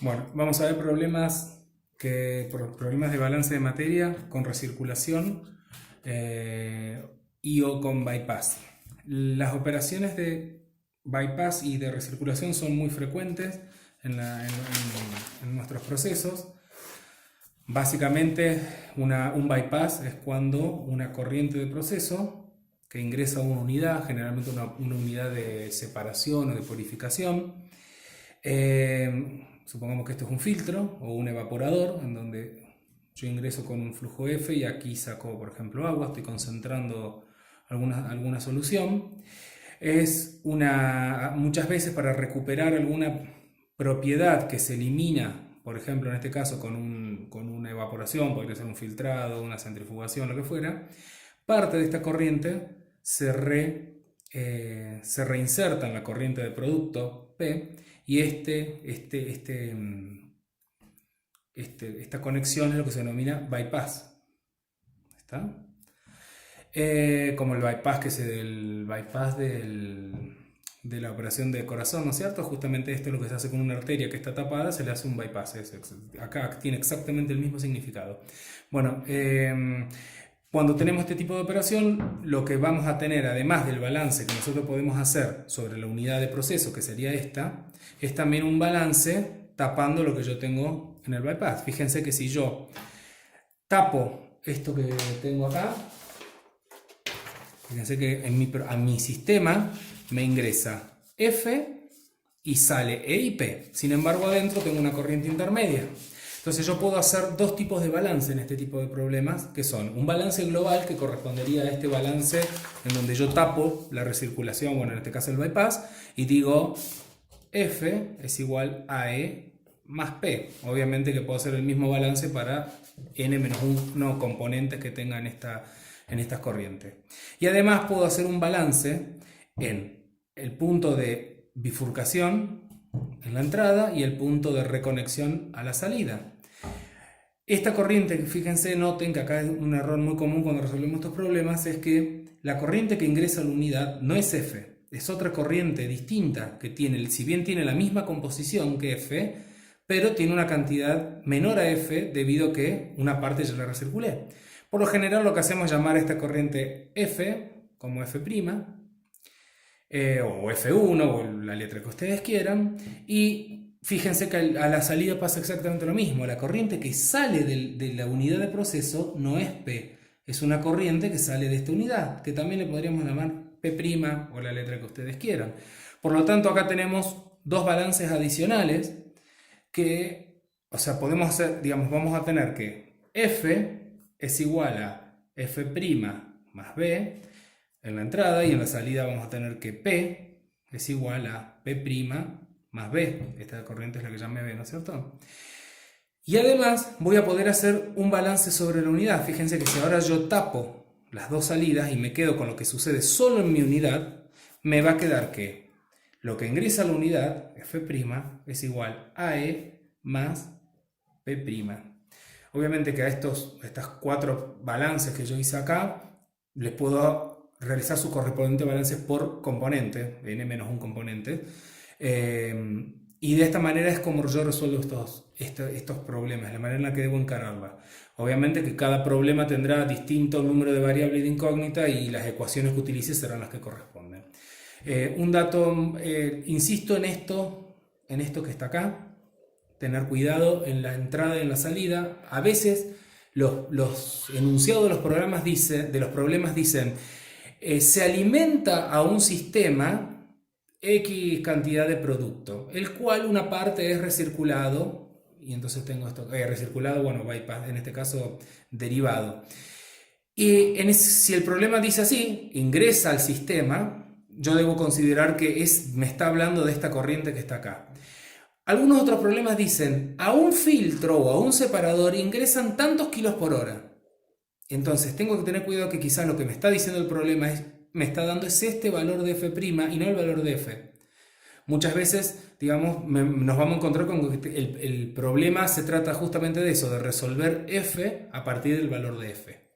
Bueno, vamos a ver problemas de balance de materia con recirculación y o con bypass. Las operaciones de bypass y de recirculación son muy frecuentes en nuestros procesos. Básicamente, un bypass es cuando una corriente de proceso que ingresa a una unidad, generalmente una unidad de separación o de purificación, supongamos que esto es un filtro o un evaporador en donde yo ingreso con un flujo F y aquí saco, por ejemplo, agua, estoy concentrando alguna solución. Muchas veces para recuperar alguna propiedad que se elimina, por ejemplo, en este caso con una evaporación, podría ser un filtrado, una centrifugación, lo que fuera, parte de esta corriente se reinserta en la corriente de producto P y esta conexión es lo que se denomina bypass. ¿Está? Como el bypass de la operación de corazón, ¿no es cierto? Justamente esto es lo que se hace con una arteria que está tapada, se le hace un bypass. Acá tiene exactamente el mismo significado. Bueno, cuando tenemos este tipo de operación, lo que vamos a tener, además del balance que nosotros podemos hacer sobre la unidad de proceso, que sería esta, es también un balance tapando lo que yo tengo en el bypass. Fíjense que si yo tapo esto que tengo acá, fíjense que a mi sistema me ingresa F y sale E y P. Sin embargo, adentro tengo una corriente intermedia. Entonces yo puedo hacer dos tipos de balance en este tipo de problemas, que son un balance global que correspondería a este balance en donde yo tapo la recirculación, bueno, en este caso el bypass, y digo F es igual a E más P. Obviamente que puedo hacer el mismo balance para n-1 componentes que tengan en estas corrientes. Y además puedo hacer un balance en el punto de bifurcación en la entrada y el punto de reconexión a la salida. Esta corriente, fíjense, noten que acá es un error muy común cuando resolvemos estos problemas, es que la corriente que ingresa a la unidad no es F, es otra corriente distinta que tiene, si bien tiene la misma composición que F, pero tiene una cantidad menor a F debido a que una parte ya la recirculé. Por lo general lo que hacemos es llamar a esta corriente F como F', o F1 o la letra que ustedes quieran, y fíjense que a la salida pasa exactamente lo mismo. La corriente que sale de la unidad de proceso no es P, es una corriente que sale de esta unidad, que también le podríamos llamar P' o la letra que ustedes quieran. Por lo tanto, acá tenemos dos balances adicionales que, o sea, podemos hacer, digamos, vamos a tener que F es igual a F' más B en la entrada, y en la salida vamos a tener que P es igual a P' más B. Esta corriente es la que llamé B, ¿no es cierto? Y además voy a poder hacer un balance sobre la unidad. Fíjense que si ahora yo tapo las dos salidas y me quedo con lo que sucede solo en mi unidad, me va a quedar que lo que ingresa a la unidad, F' es igual a E más P'. Obviamente que a estas cuatro balances que yo hice acá, les puedo realizar sus correspondientes balances por componente, n-1 componente, y de esta manera es como yo resuelvo estos problemas, la manera en la que debo encararla. Obviamente que cada problema tendrá distinto número de variables de incógnita y las ecuaciones que utilice serán las que corresponden. Un dato, insisto en esto que está acá, tener cuidado en la entrada y en la salida. A veces los enunciados de los problemas dicen se alimenta a un sistema X cantidad de producto, el cual una parte es recirculado, y entonces tengo esto, recirculado, bueno, bypass, en este caso derivado. Y si el problema dice así, ingresa al sistema, yo debo considerar que me está hablando de esta corriente que está acá. Algunos otros problemas dicen, a un filtro o a un separador ingresan tantos kilos por hora. Entonces tengo que tener cuidado que quizás lo que me está diciendo el problema me está dando este valor de F' y no el valor de F. Muchas veces, digamos, nos vamos a encontrar con que el problema se trata justamente de eso, de resolver F a partir del valor de F.